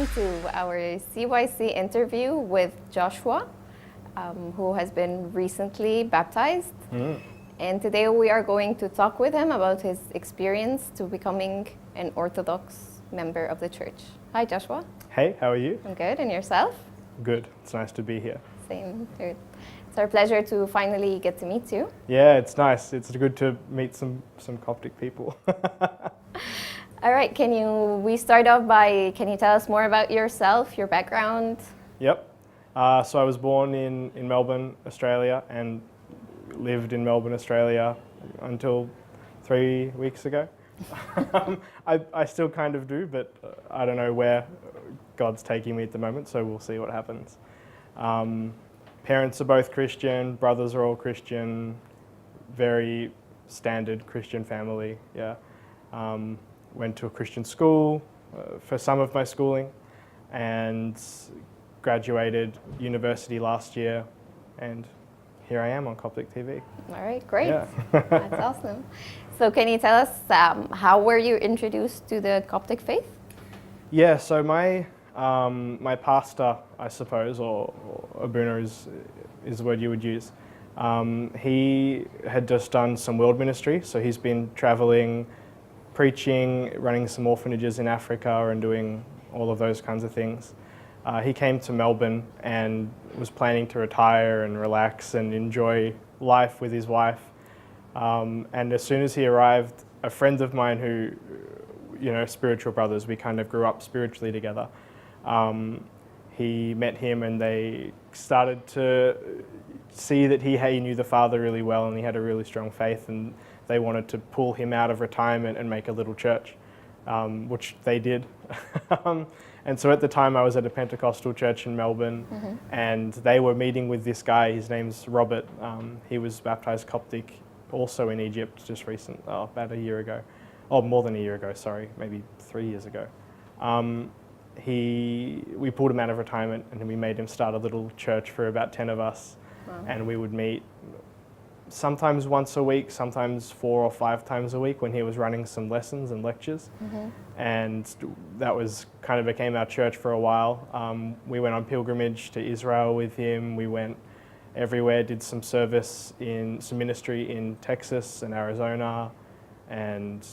welcome to our CYC interview with Joshua, who has been recently baptized. And today we are going to talk with him about his experience to becoming an Orthodox member of the church. Hi, Joshua. Hey, how are you? I'm good, and yourself? Good. It's nice to be here. Same. It's our pleasure to finally get to meet you. Yeah, it's nice. It's good to meet some Coptic people. All right, can you tell us more about yourself, your background? Yep. So I was born in Melbourne, Australia, and lived in Melbourne, Australia until 3 weeks ago. I still kind of do, but I don't know where God's taking me at the moment, so we'll see what happens. Parents are both Christian, brothers are all Christian, very standard Christian family, yeah. Went to a Christian school for some of my schooling and graduated university last year, and here I am on Coptic TV. All right, great. Yeah. That's awesome. So can you tell us how were you introduced to the Coptic faith? Yeah, so my pastor, I suppose, or Abuna is the word you would use, he had just done some world ministry, so he's been traveling, preaching, running some orphanages in Africa and doing all of those kinds of things. He came to Melbourne and was planning to retire and relax and enjoy life with his wife. And as soon as he arrived, a friend of mine who, spiritual brothers, we kind of grew up spiritually together. He met him and they started to see that he knew the Father really well and he had a really strong faith, and they wanted to pull him out of retirement and make a little church, which they did. And so at the time I was at a Pentecostal church in Melbourne, and they were meeting with this guy. His name's Robert. He was baptized Coptic also in Egypt just about a year ago. Oh, more than a year ago, sorry, maybe 3 years ago. We pulled him out of retirement and we made him start a little church for about 10 of us. Wow. And we would meet sometimes once a week, sometimes 4 or 5 times a week when he was running some lessons and lectures. And that became our church for a while. We went on pilgrimage to Israel with him. We went everywhere, did some service some ministry in Texas and Arizona and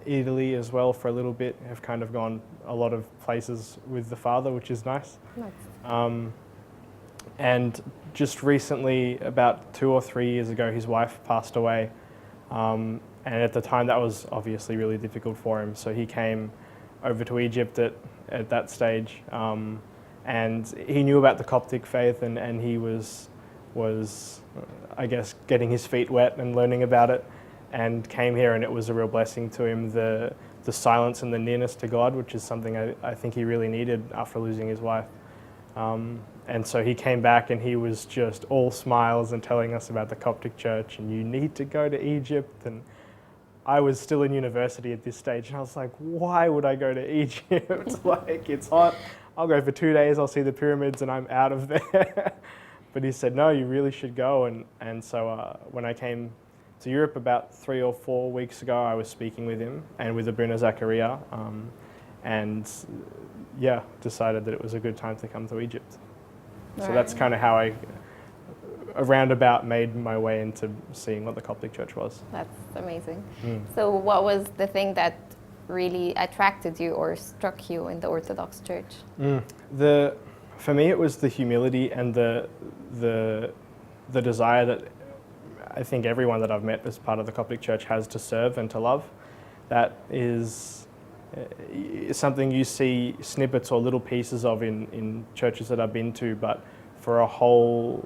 Italy as well for a little bit. Have kind of gone a lot of places with the Father, which is nice. And just recently, about 2 or 3 years ago, his wife passed away. And at the time that was obviously really difficult for him. So he came over to Egypt at that stage. And he knew about the Coptic faith and he was, I guess, getting his feet wet and learning about it, and came here, and it was a real blessing to him, the silence and the nearness to God, which is something I think he really needed after losing his wife. And so he came back and he was just all smiles and telling us about the Coptic church, and you need to go to Egypt. And I was still in university at this stage, and I was like, why would I go to Egypt? Like, it's hot. I'll go for 2 days, I'll see the pyramids, and I'm out of there. But he said, no, you really should go. And so when I came to Europe about 3 or 4 weeks ago, I was speaking with him and with Abuna Zakaria, and decided that it was a good time to come to Egypt. So that's kind of how I, roundabout, made my way into seeing what the Coptic Church was. That's amazing. So what was the thing that really attracted you or struck you in the Orthodox Church? For me, it was the humility and the desire that I think everyone that I've met as part of the Coptic Church has to serve and to love. That is something you see snippets or little pieces of in churches that I've been to, but for a whole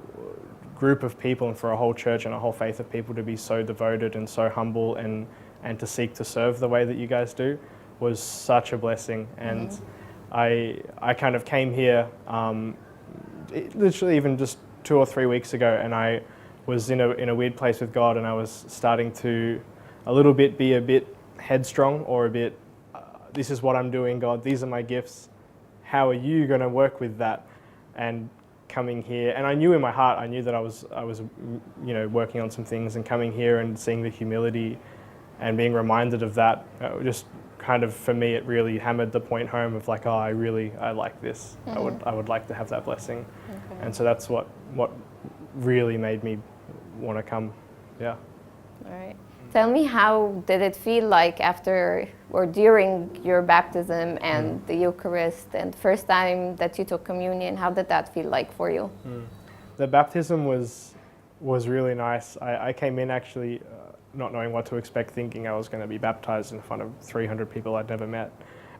group of people and for a whole church and a whole faith of people to be so devoted and so humble and to seek to serve the way that you guys do was such a blessing. And I kind of came here literally even just 2 or 3 weeks ago, and I was in a weird place with God, and I was starting to be a bit headstrong, or a bit, this is what I'm doing, God, these are my gifts, how are you going to work with that? And coming here, and I knew in my heart, I knew that I was working on some things, and coming here and seeing the humility and being reminded of that just kind of, for me, it really hammered the point home of like, oh, I like this. I would like to have that blessing. Okay. And so that's what really made me want to come. Yeah. All right. Tell me, how did it feel like after or during your baptism and the Eucharist and first time that you took communion? How did that feel like for you? The baptism was really nice. I came in actually not knowing what to expect, thinking I was going to be baptized in front of 300 people I'd never met.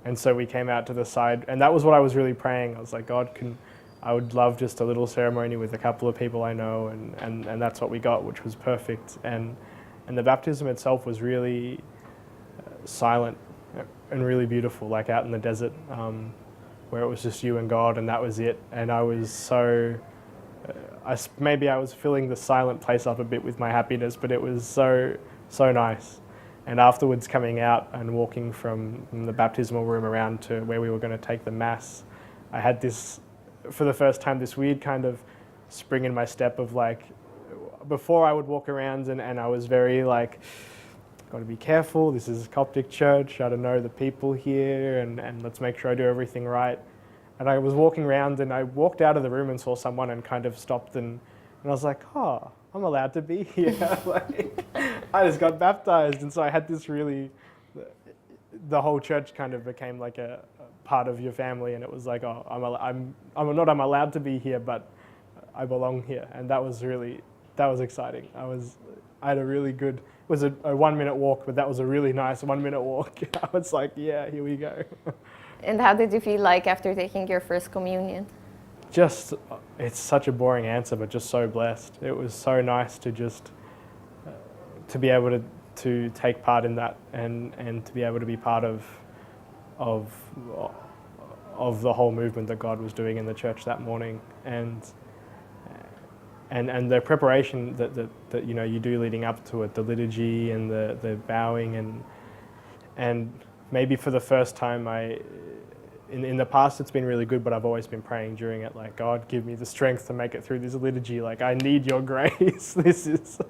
And so we came out to the side, and that was what I was really praying. I was like, God, I would love just a little ceremony with a couple of people I know, and that's what we got, which was perfect. And the baptism itself was really silent and really beautiful, like out in the desert, where it was just you and God, and that was it. And I was so, maybe I was filling the silent place up a bit with my happiness, but it was so nice. And afterwards, coming out and walking from the baptismal room around to where we were going to take the Mass, I had this, for the first time, this weird kind of spring in my step of like, before I would walk around and I was very like, got to be careful, this is Coptic Church, I don't know the people here, and let's make sure I do everything right. And I was walking around and I walked out of the room and saw someone and kind of stopped and I was like, oh, I'm allowed to be here. Like, I just got baptized. And so I had this really, the whole church kind of became like a part of your family, and it was like, oh, I'm allowed to be here, but I belong here. And that was exciting. I had a really good, it was a 1 minute walk, but that was a really nice 1 minute walk. I was like, yeah, here we go. And how did you feel like after taking your first communion? Just, it's such a boring answer, but just so blessed. It was so nice to just, to be able to take part in that and to be able to be part of the whole movement that God was doing in the church that morning. And the preparation that you know you do leading up to it, the liturgy and the bowing and maybe for the first time in the past it's been really good, but I've always been praying during it like, God, give me the strength to make it through this liturgy. Like, I need your grace. This is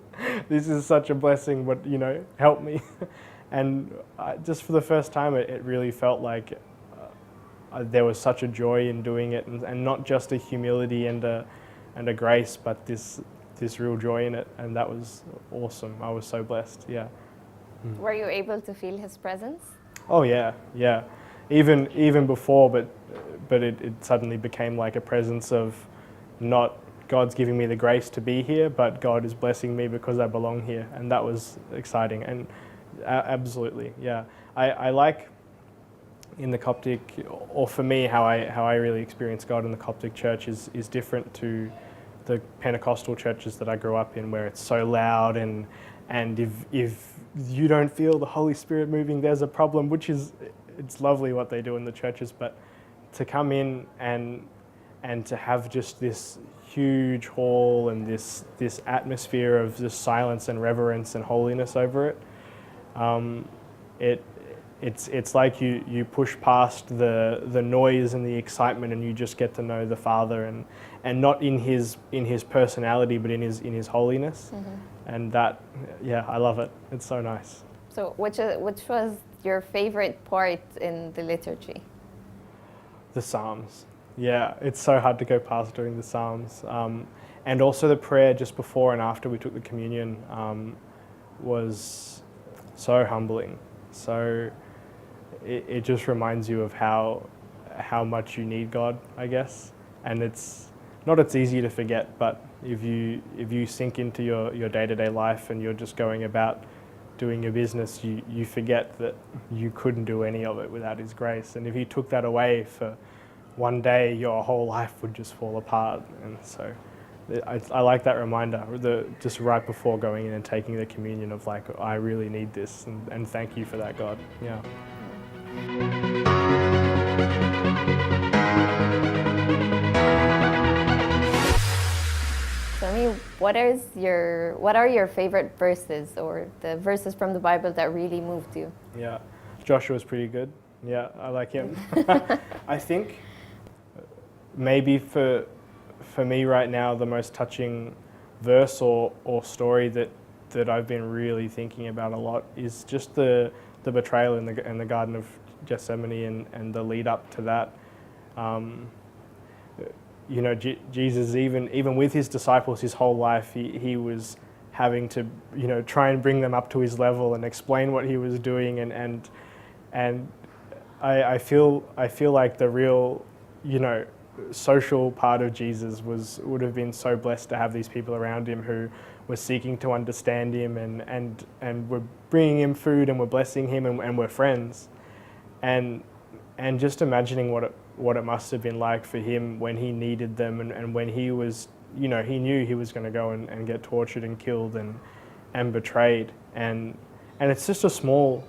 such a blessing, but you know, help me. And just for the first time it really felt like there was such a joy in doing it, and not just a humility and a grace, but this real joy in it, and that was awesome. I was so blessed. Yeah. Were you able to feel his presence? Oh yeah. Even before, but it suddenly became like a presence of not God's giving me the grace to be here, but God is blessing me because I belong here, and that was exciting. And absolutely, yeah. I like in the Coptic, or for me, how I really experience God in the Coptic Church is different to the Pentecostal churches that I grew up in, where it's so loud and if you don't feel the Holy Spirit moving, there's a problem, which is, it's lovely what they do in the churches, but to come in and to have just this huge hall and this atmosphere of just silence and reverence and holiness over it, it's like you push past the noise and the excitement, and you just get to know the Father and not in his personality, but in his holiness. And that, yeah, I love it. It's so nice. So which was your favorite part in the liturgy? The Psalms. Yeah, it's so hard to go past doing the Psalms. And also the prayer just before and after we took the communion was so humbling. So it just reminds you of how much you need God, I guess. And it's easy to forget, but if you sink into your day-to-day life and you're just going about doing your business, you forget that you couldn't do any of it without his grace. And if he took that away for one day, your whole life would just fall apart. And so I like that reminder, just right before going in and taking the communion, of like, I really need this, and thank you for that, God. Yeah. Tell me, what are your favorite verses, or the verses from the Bible that really moved you? Yeah, Joshua's pretty good. Yeah, I like him. I think maybe for me right now, the most touching verse or story that I've been really thinking about a lot is just the the betrayal in the Garden of Gethsemane and the lead up to that. Jesus, even with his disciples, his whole life, he was having to, try and bring them up to his level and explain what he was doing, and I feel like the real, social part of Jesus would have been so blessed to have these people around him who were seeking to understand him and were bringing him food and were blessing him and were friends, and just imagining what it must have been like for him when he needed them and when he was, he knew he was going to go and get tortured and killed and betrayed, and it's just a small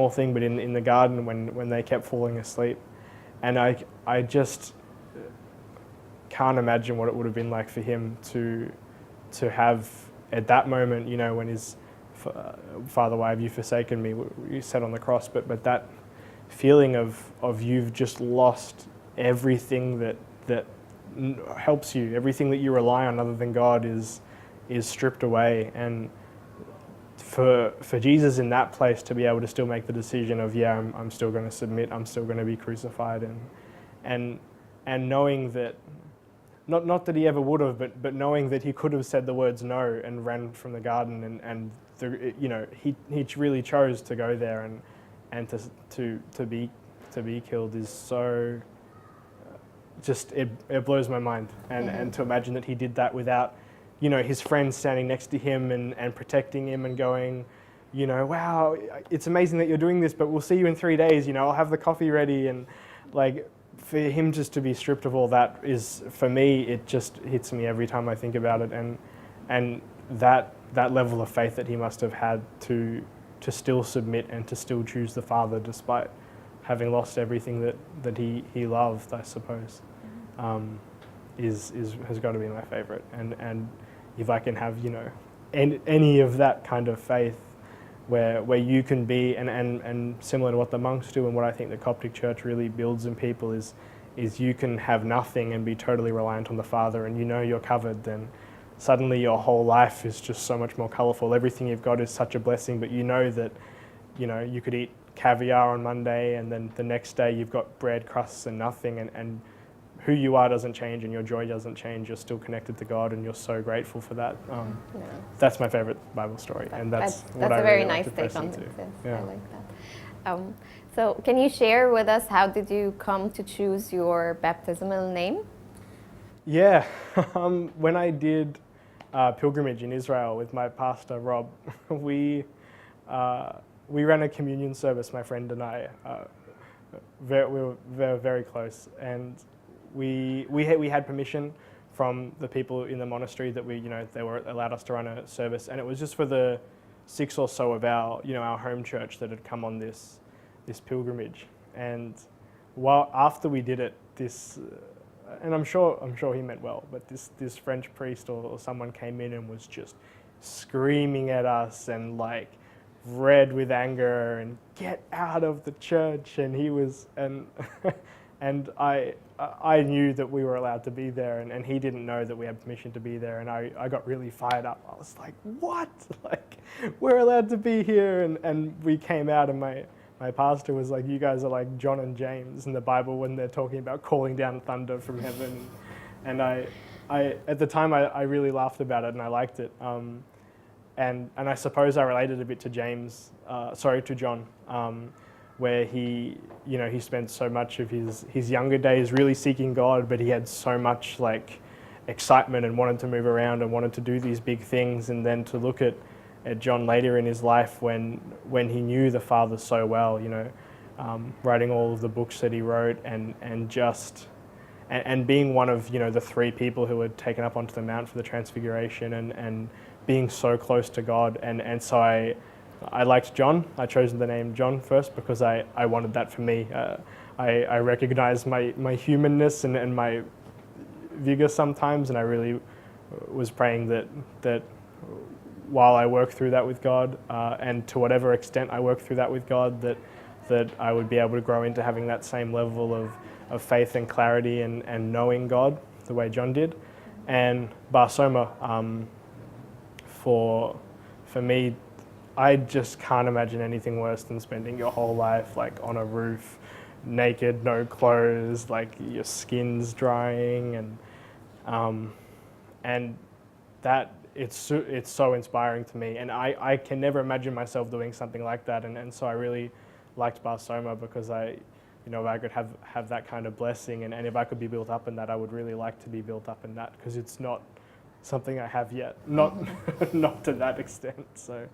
thing, but in the garden when they kept falling asleep, and I just can't imagine what it would have been like for him to have at that moment, when his Father, why have you forsaken me, you said on the cross, but that feeling of you've just lost everything that helps you, everything that you rely on other than God is stripped away, and for Jesus in that place to be able to still make the decision of I'm still going to submit, I'm still going to be crucified, and knowing that not that he ever would have, but knowing that he could have said the words no and ran from the garden, he really chose to go there and to be killed is so just it blows my mind, and to imagine that he did that without his friends standing next to him and protecting him and going, wow, it's amazing that you're doing this, but we'll see you in 3 days, I'll have the coffee ready, and like for him just to be stripped of all that is, for me, it just hits me every time I think about it, and that level of faith that he must have had to still submit and to still choose the Father despite having lost everything that he loved, I suppose, has got to be my favorite. And if I can have any of that kind of faith where you can be, and similar to what the monks do and what I think the Coptic Church really builds in people is you can have nothing and be totally reliant on the Father, and you're covered, then suddenly your whole life is just so much more colourful. Everything you've got is such a blessing, but that you could eat caviar on Monday and then the next day you've got bread, crusts and nothing, and who you are doesn't change and your joy doesn't change. You're still connected to God and you're so grateful for that. That's my favourite Bible story, and that's what I a very really nice like to take on press it. into. Yes, Yeah. I like that. So can you share with us, how did you come to choose your baptismal name? Yeah, when I did pilgrimage in Israel with my pastor Rob, we ran a communion service. My friend and I, we were very close, and we had permission from the people in the monastery that they were allowed us to run a service, and it was just for the 6 or so of our our home church that had come on this pilgrimage. And after we did it, and I'm sure he meant well, but this French priest or someone came in and was just screaming at us and like red with anger and get out of the church, and he was and I knew that we were allowed to be there, and he didn't know that we had permission to be there, and I got really fired up. I was like, what? Like, we're allowed to be here, and we came out, and my pastor was like, you guys are like John and James in the Bible when they're talking about calling down thunder from heaven. And I at the time I really laughed about it and I liked it. And I suppose I related a bit to John, where he spent so much of his younger days really seeking God, but he had so much like excitement and wanted to move around and wanted to do these big things, and then to look at John later in his life when he knew the Father so well, writing all of the books that he wrote, and being one of the 3 people who were taken up onto the Mount for the Transfiguration, and being so close to God, and so I liked John. I chose the name John first because I wanted that for me. I recognized my humanness and my vigor sometimes, and I really was praying that while I work through that with God, and to whatever extent I work through that with God, that I would be able to grow into having that same level of faith and clarity and knowing God the way John did. And Barsoma, for me, I just can't imagine anything worse than spending your whole life like on a roof, naked, no clothes, like your skin's drying, and that it's so inspiring to me, and I can never imagine myself doing something like that, and so I really liked Barsoma because if I could have that kind of blessing, and if I could be built up in that, I would really like to be built up in that, because it's not something I have yet, not not to that extent. So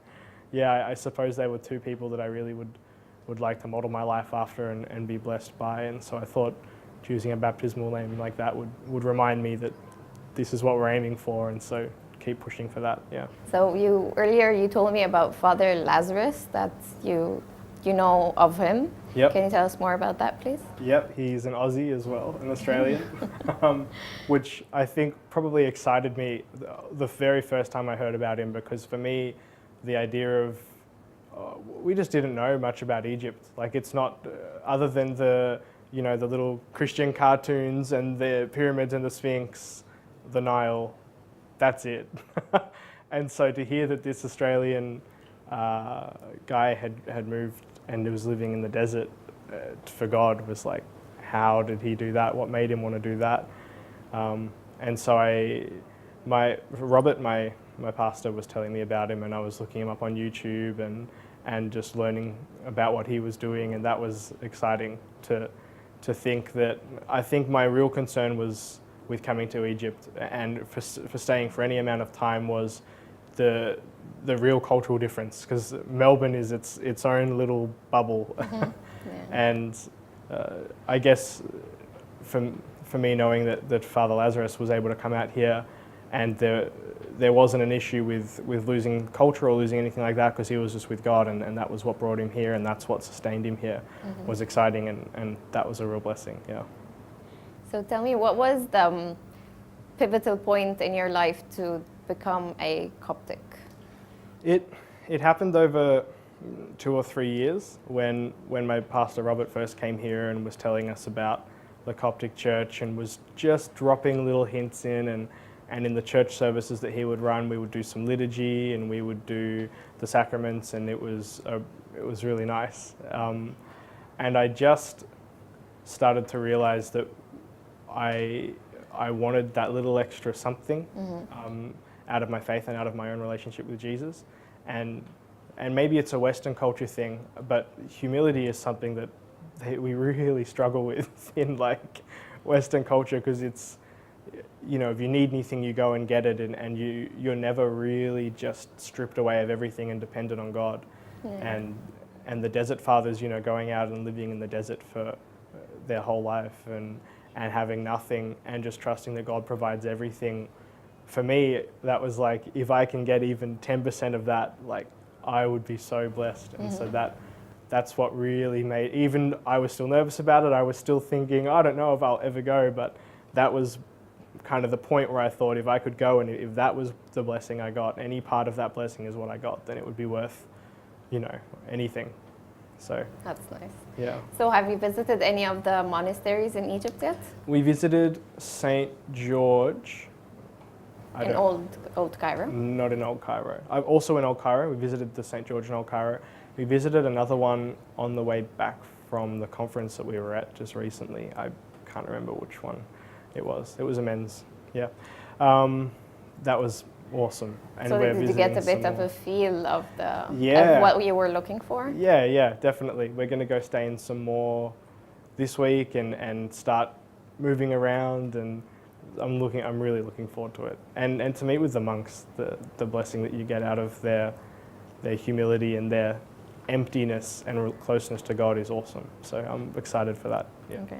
yeah, I suppose they were two people that I really would like to model my life after and be blessed by, and so I thought choosing a baptismal name like that would remind me that this is what we're aiming for, and so keep pushing for that. Yeah. So earlier you told me about Father Lazarus, that you know of him. Yep. Can you tell us more about that, please? Yep, he's an Aussie as well, an Australian, which I think probably excited me the very first time I heard about him, because for me, the idea of we just didn't know much about Egypt. Like, it's not other than the little Christian cartoons and the pyramids and the Sphinx, the Nile. That's it. And so to hear that this Australian guy had moved and was living in the desert for God was like, how did he do that? What made him want to do that? And so Robert, my pastor, was telling me about him, and I was looking him up on YouTube and just learning about what he was doing, and that was exciting to think that. I think my real concern was with coming to Egypt and for staying for any amount of time was the real cultural difference, because Melbourne is its own little bubble. Mm-hmm. Yeah. And I guess for me, knowing that Father Lazarus was able to come out here, and there wasn't an issue with losing culture or losing anything like that, because he was just with God, and that was what brought him here, and that's what sustained him here, was exciting, and that was a real blessing. Yeah. So tell me, what was the pivotal point in your life to become a Coptic? It happened over 2 or 3 years when my pastor Robert first came here and was telling us about the Coptic Church, and was just dropping little hints in, and in the church services that he would run, we would do some liturgy and we would do the sacraments, and it was really nice. And I just started to realize that I wanted that little extra something out of my faith and out of my own relationship with Jesus, and maybe it's a Western culture thing, but humility is something that we really struggle with in like Western culture, because it's, if you need anything, you go and get it, and you're never really just stripped away of everything and dependent on God. Yeah. And the desert fathers, going out and living in the desert for their whole life and having nothing and just trusting that God provides everything. For me, that was like, if I can get even 10% of that, like, I would be so blessed. And so that's what really made, even I was still nervous about it. I was still thinking, I don't know if I'll ever go, but that was kind of the point where I thought, if I could go, and if that was the blessing I got, any part of that blessing is what I got, then it would be worth, anything. So that's nice. Yeah. So have you visited any of the monasteries in Egypt yet? We visited St. George. In Old Cairo? Not in Old Cairo. Also in Old Cairo. We visited the St. George in Old Cairo. We visited another one on the way back from the conference that we were at just recently. I can't remember which one it was. It was a men's. Yeah. That was awesome. And so did you get a bit of a feel of of what you were looking for? Yeah, definitely. We're going to go stay in some more this week and start moving around, and I'm really looking forward to it. And to meet with the monks, the blessing that you get out of their humility and their emptiness and closeness to God is awesome. So I'm excited for that. Yeah. Okay.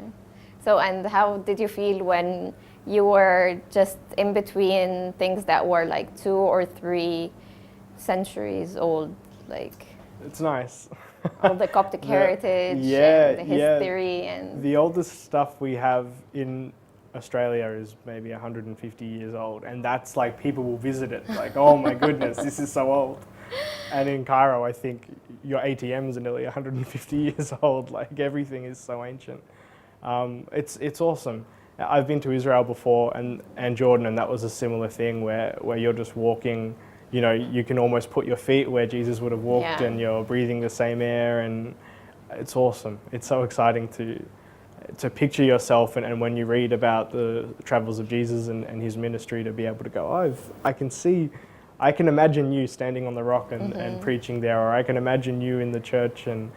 So, and how did you feel when you were just in between things that were like 2 or 3 centuries old, like? It's nice. All the Coptic heritage, and the history, and the oldest stuff we have in Australia is maybe 150 years old, and that's like, people will visit it like, oh my goodness, this is so old. And in Cairo, I think your ATMs are nearly 150 years old. Like, everything is so ancient. It's awesome. I've been to Israel before and Jordan, and that was a similar thing where you're just walking you know, you can almost put your feet where Jesus would have walked, Yeah. and you're breathing the same air, and it's awesome. It's so exciting to picture yourself, and when you read about the travels of Jesus and his ministry, to be able to go, oh, I can imagine you standing on the rock and preaching there, or I can imagine you in the church, and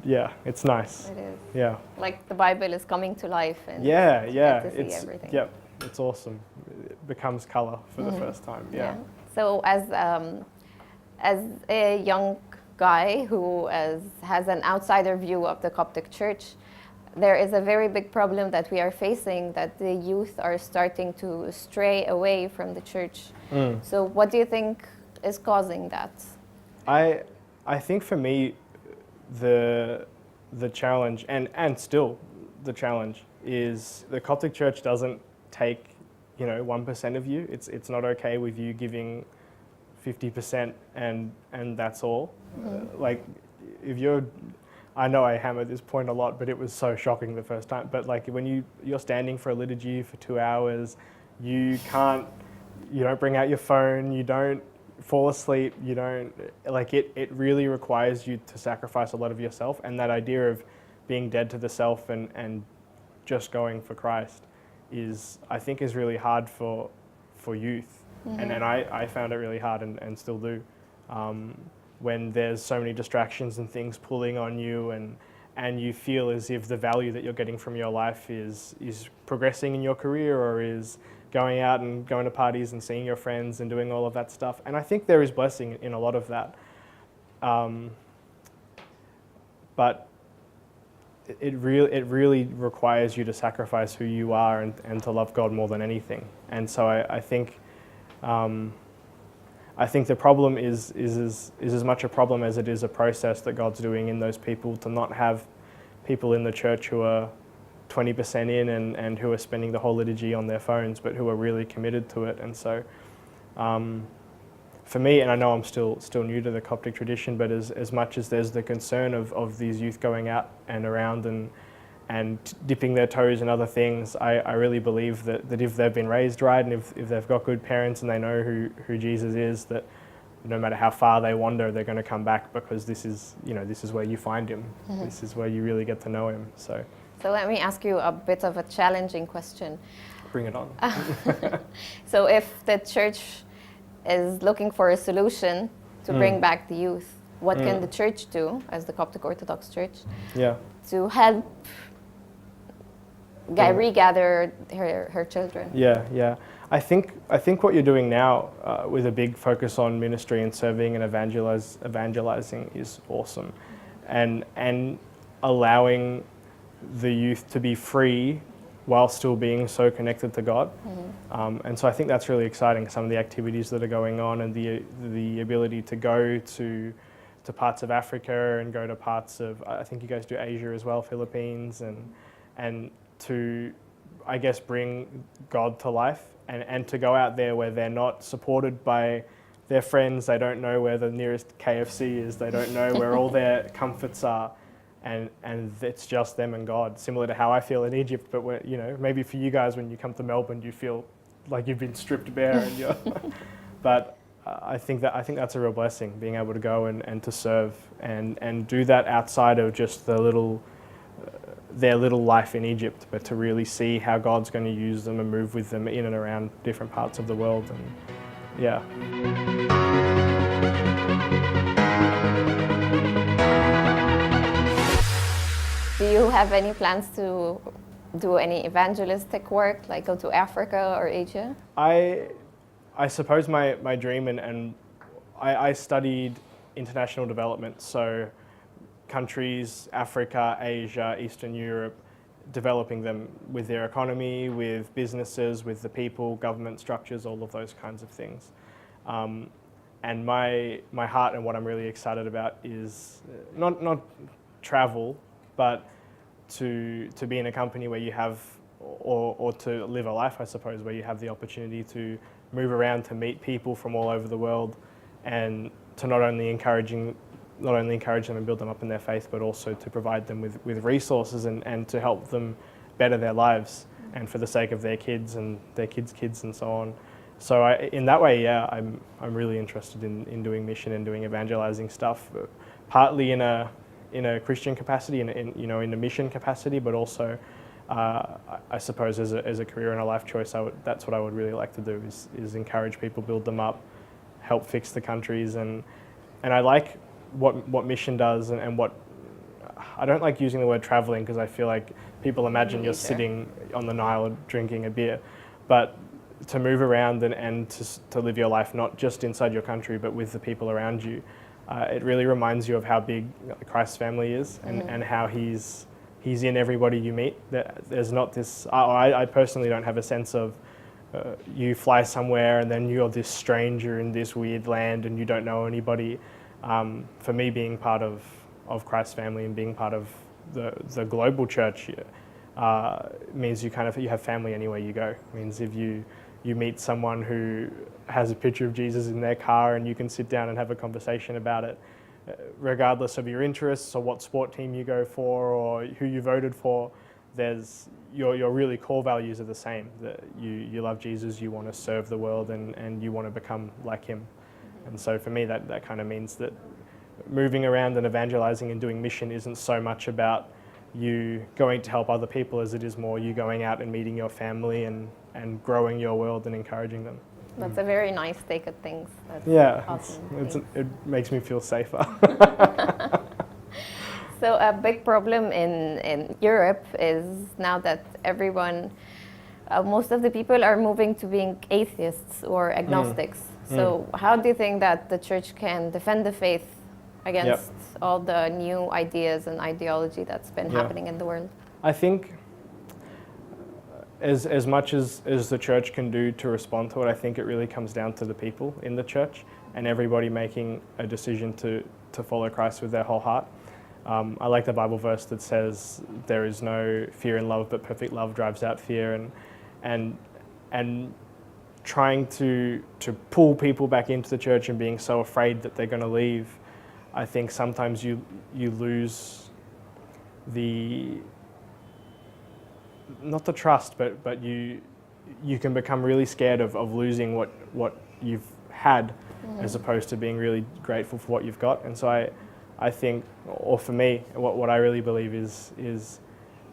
yeah, it's nice. It is. Yeah. Like the Bible is coming to life, and Yeah, you yeah. get to see everything. Yep, it's awesome. It becomes color for the first time. Yeah. So as a young guy who has an outsider view of the Coptic Church, there is a very big problem that we are facing, that the youth are starting to stray away from the church. So what do you think is causing that? I think for me, the challenge, and still the challenge, is the Coptic Church doesn't take, 1% of you. It's not okay with you giving 50% and that's all. Like, if I know I hammer this point a lot, but it was so shocking the first time. But like, when you're standing for a liturgy for 2 hours, you don't bring out your phone, you don't fall asleep, you don't, like, it really requires you to sacrifice a lot of yourself. And that idea of being dead to the self and just going for Christ I think is really hard for youth. And I found it really hard and still do. When there's so many distractions and things pulling on you, and you feel as if the value that you're getting from your life is progressing in your career, or is going out and going to parties and seeing your friends and doing all of that stuff. And I think there is blessing in a lot of that. But it really requires you to sacrifice who you are and to love God more than anything. And so I think the problem is as much a problem as it is a process that God's doing in those people, to not have people in the church who are 20% in and who are spending the whole liturgy on their phones, but who are really committed to it. And so for me, and I know I'm still new to the Coptic tradition, but as much as there's the concern of these youth going out and around and dipping their toes in other things, I really believe that if they've been raised right, and if they've got good parents and they know who Jesus is, that no matter how far they wander, they're going to come back, because this is where you find him. This is where you really get to know him. So let me ask you a bit of a challenging question. Bring it on. So if the church is looking for a solution to bring back the youth, what can the church do, as the Coptic Orthodox Church, to help regather her children? Yeah. I think what you're doing now, with a big focus on ministry and serving and evangelizing, is awesome, and allowing the youth to be free while still being so connected to God. And so I think that's really exciting, some of the activities that are going on, and the ability to go to parts of Africa and go to parts of, I think you guys do Asia as well, Philippines, and to, I guess, bring God to life, and to go out there where they're not supported by their friends, they don't know where the nearest KFC is, they don't know where all their comforts are, and it's just them and God, similar to how I feel in Egypt. But maybe for you guys, when you come to Melbourne, you feel like you've been stripped bare, and you're but I think that's a real blessing, being able to go and to serve and do that outside of just their little life in Egypt, but to really see how God's going to use them and move with them in and around different parts of the world. And yeah. Do you have any plans to do any evangelistic work, like go to Africa or Asia? I suppose my dream, and I studied international development, so countries, Africa, Asia, Eastern Europe, developing them with their economy, with businesses, with the people, government structures, all of those kinds of things. And my heart and what I'm really excited about is not travel, but to be in a company where you have, or to live a life, I suppose, where you have the opportunity to move around, to meet people from all over the world, and to not only encourage them and build them up in their faith, but also to provide them with resources and to help them better their lives, and for the sake of their kids and their kids' kids and so on. So in that way, yeah, I'm really interested in doing mission and doing evangelizing stuff, partly in a Christian capacity and in a mission capacity, but also I suppose as a career and a life choice, that's what I would really like to do is encourage people, build them up, help fix the countries, and I like what mission does and what I don't like using the word traveling because I feel like people imagine you're sitting on the Nile drinking a beer, but to move around and to live your life not just inside your country but with the people around you, it really reminds you of how big Christ's family is and how he's in everybody you meet. There's not this. I personally don't have a sense of you fly somewhere and then you're this stranger in this weird land and you don't know anybody. For me, being part of Christ's family and being part of the global church means you have family anywhere you go. It means if you meet someone who has a picture of Jesus in their car and you can sit down and have a conversation about it, regardless of your interests or what sport team you go for or who you voted for, your really core values are the same. That you love Jesus, you want to serve the world and you want to become like him. And so for me that kind of means that moving around and evangelizing and doing mission isn't so much about you going to help other people as it is more you going out and meeting your family and growing your world and encouraging them. That's a very nice take at things. That's awesome. It makes me feel safer. So a big problem in Europe is now that everyone, most of the people are moving to being atheists or agnostics. So how do you think that the church can defend the faith against all the new ideas and ideology that's been happening in the world? I think as much as the church can do to respond to it, I think it really comes down to the people in the church and everybody making a decision to follow Christ with their whole heart. I like the Bible verse that says there is no fear in love, but perfect love drives out fear, and trying to pull people back into the church and being so afraid that they're going to leave. I think sometimes you lose not the trust, but you can become really scared of losing what you've had, as opposed to being really grateful for what you've got. And so I think, or for me, what I really believe is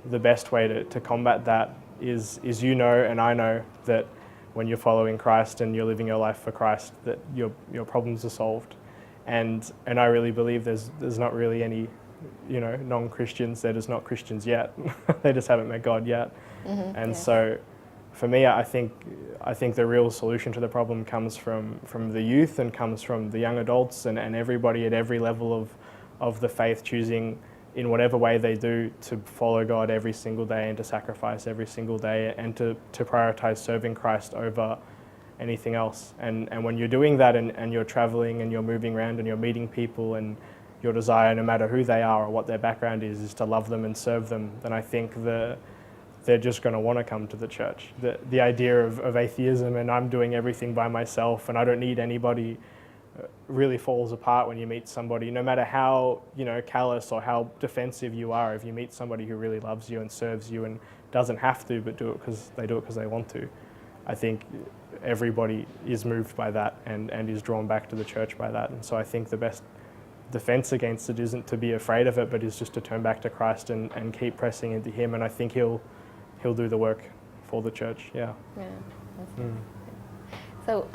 the best way to combat that is and I know that when you're following Christ and you're living your life for Christ, that your problems are solved. And I really believe there's not really any, non-Christians. They're just not Christians yet. They just haven't met God yet. So, for me, I think the real solution to the problem comes from the youth and comes from the young adults and everybody at every level of the faith choosing in whatever way they do to follow God every single day and to sacrifice every single day and to prioritize serving Christ over anything else. And when you're doing that and you're traveling and you're moving around and you're meeting people and your desire, no matter who they are or what their background is to love them and serve them, then I think they're just going to want to come to the church. The idea of atheism and I'm doing everything by myself and I don't need anybody really falls apart when you meet somebody, no matter how callous or how defensive you are. If you meet somebody who really loves you and serves you and doesn't have to, but do it because they want to, I think everybody is moved by that and is drawn back to the church by that. And so I think the best defense against it isn't to be afraid of it, but is just to turn back to Christ and keep pressing into him. And I think he'll do the work for the church. Yeah. So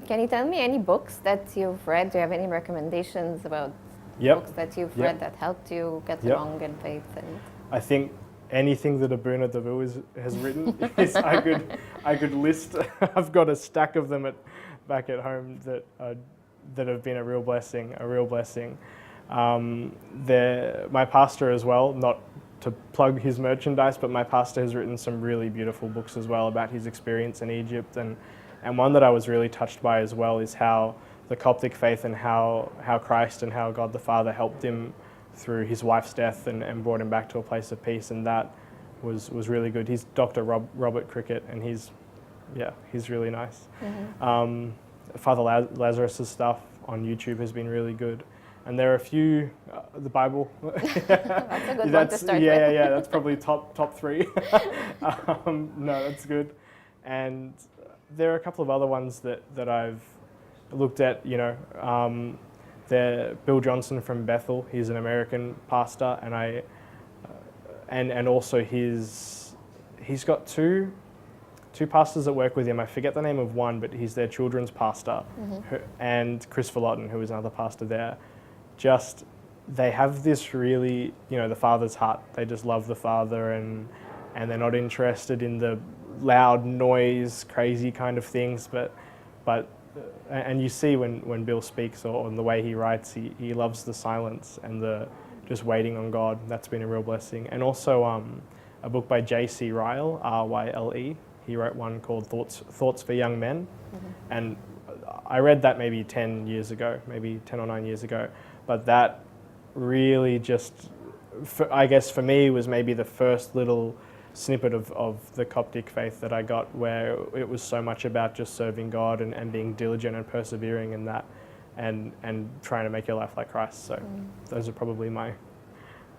can you tell me any books that you've read? Do you have any recommendations about books that you've read that helped you get along in faith? And I think anything that Abuna Devu has written is I could list. I've got a stack of them back at home that have been a real blessing. My pastor as well, not to plug his merchandise, but my pastor has written some really beautiful books as well about his experience in Egypt, and one that I was really touched by as well is how the Coptic faith and how Christ and how God the Father helped him through his wife's death and brought him back to a place of peace, and that was really good. He's Dr. Robert Cricket, and he's really nice. Father Lazarus' stuff on YouTube has been really good. And there are a few, the Bible. That's a good one to start with. Yeah, that's probably top three. No, that's good. And there are a couple of other ones that I've looked at. Bill Johnson from Bethel. He's an American pastor, and also he's got two pastors that work with him. I forget the name of one, but he's their children's pastor, and Chris Vallotton, who is another pastor there. They have this really, the Father's heart. They just love the Father, and they're not interested in the loud noise, crazy kind of things. And you see when Bill speaks or in the way he writes, he loves the silence and the just waiting on God. That's been a real blessing. And also a book by J.C. Ryle, R-Y-L-E. He wrote one called Thoughts for Young Men. And I read that maybe 10 years ago, maybe 10 or 9 years ago. But that really I guess for me, was maybe the first little snippet of the Coptic faith that I got, where it was so much about just serving God and being diligent and persevering in that, and trying to make your life like Christ. So those are probably my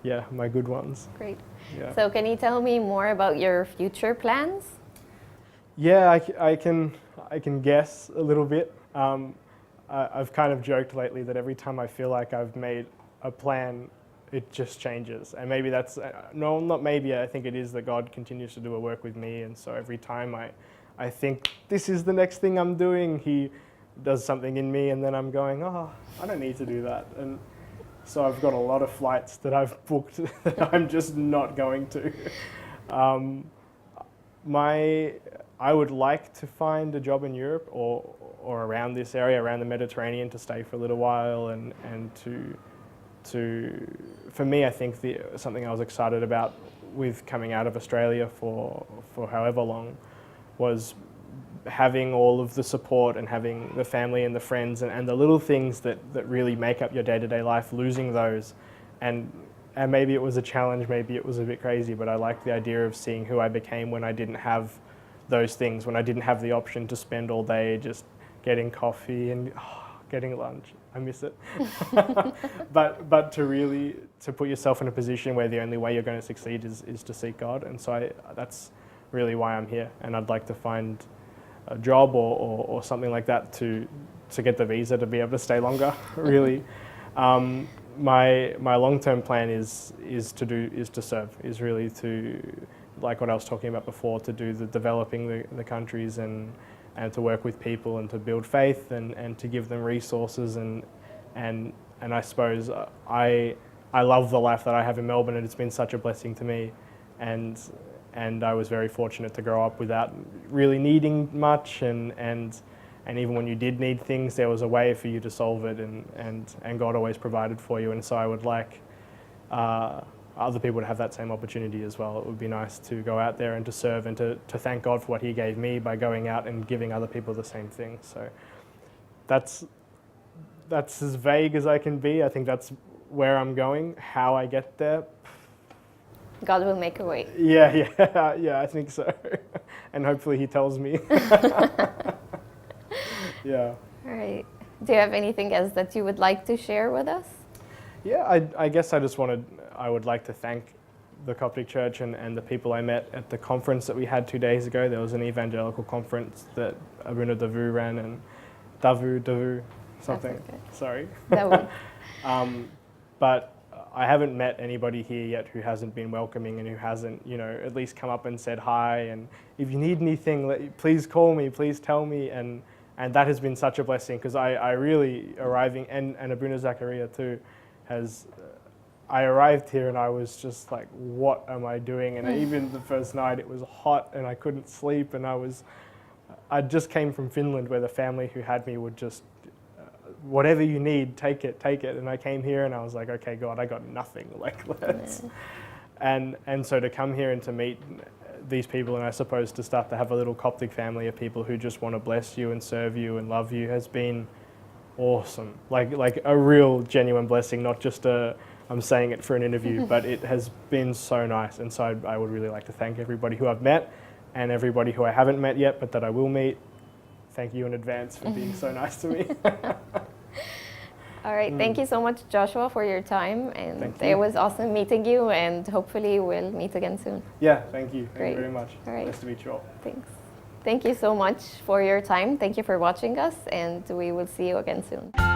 good ones. Great. Yeah. So can you tell me more about your future plans? Yeah, I can guess a little bit. I've kind of joked lately that every time I feel like I've made a plan, it just changes. And maybe that's, no, not maybe, I think it is that God continues to do a work with me. And so every time I think this is the next thing I'm doing, He does something in me, and then I'm going, I don't need to do that. And so I've got a lot of flights that I've booked that I'm just not going to. I would like to find a job in Europe or around this area, around the Mediterranean, to stay for a little while, and for me, I think something I was excited about with coming out of Australia for however long was having all of the support and having the family and the friends and the little things that really make up your day-to-day life, losing those. And maybe it was a challenge, maybe it was a bit crazy, but I like the idea of seeing who I became when I didn't have those things, when I didn't have the option to spend all day just getting coffee and getting lunch. I miss it. but to put yourself in a position where the only way you're going to succeed is to seek God. And so that's really why I'm here. And I'd like to find a job or something like that to get the visa to be able to stay longer, really. My long-term plan is to serve, is really to, like what I was talking about before, to do the developing the countries and to work with people and to build faith and to give them resources and I suppose I love the life that I have in Melbourne, and it's been such a blessing to me, and I was very fortunate to grow up without really needing much, and even when you did need things, there was a way for you to solve it, and God always provided for you. And so I would like other people to have that same opportunity as well. It would be nice to go out there and to serve and to thank God for what He gave me by going out and giving other people the same thing. So that's as vague as I can be. I think that's where I'm going. How I get there, God will make a way. Yeah, I think so. And hopefully He tells me. Yeah. All right. Do you have anything else that you would like to share with us? Yeah, I guess I would like to thank the Coptic Church and the people I met at the conference that we had 2 days ago. There was an evangelical conference that Abuna Davu ran, and Davu, something. Okay. Sorry. Davu. But I haven't met anybody here yet who hasn't been welcoming and who hasn't, at least come up and said hi. And if you need anything, please call me, please tell me. And that has been such a blessing, because I really arriving, and Abuna Zachariah too, I arrived here and I was just like, what am I doing? And even the first night it was hot and I couldn't sleep, and I just came from Finland, where the family who had me would just, whatever you need, take it. And I came here and I was like, okay, God, I got nothing. Let's. Yeah. And so to come here and to meet these people, and I suppose to start to have a little Coptic family of people who just want to bless you and serve you and love you, has been awesome. Like a real genuine blessing, not just I'm saying it for an interview, but it has been so nice. And so I would really like to thank everybody who I've met and everybody who I haven't met yet, but that I will meet. Thank you in advance for being so nice to me. All right. Thank you so much, Joshua, for your time. And Thank you. It was awesome meeting you, and hopefully we'll meet again soon. Yeah, thank you. Thank Great. you very much. All right. Nice to meet you all. Thanks. Thank you so much for your time. Thank you for watching us, and we will see you again soon.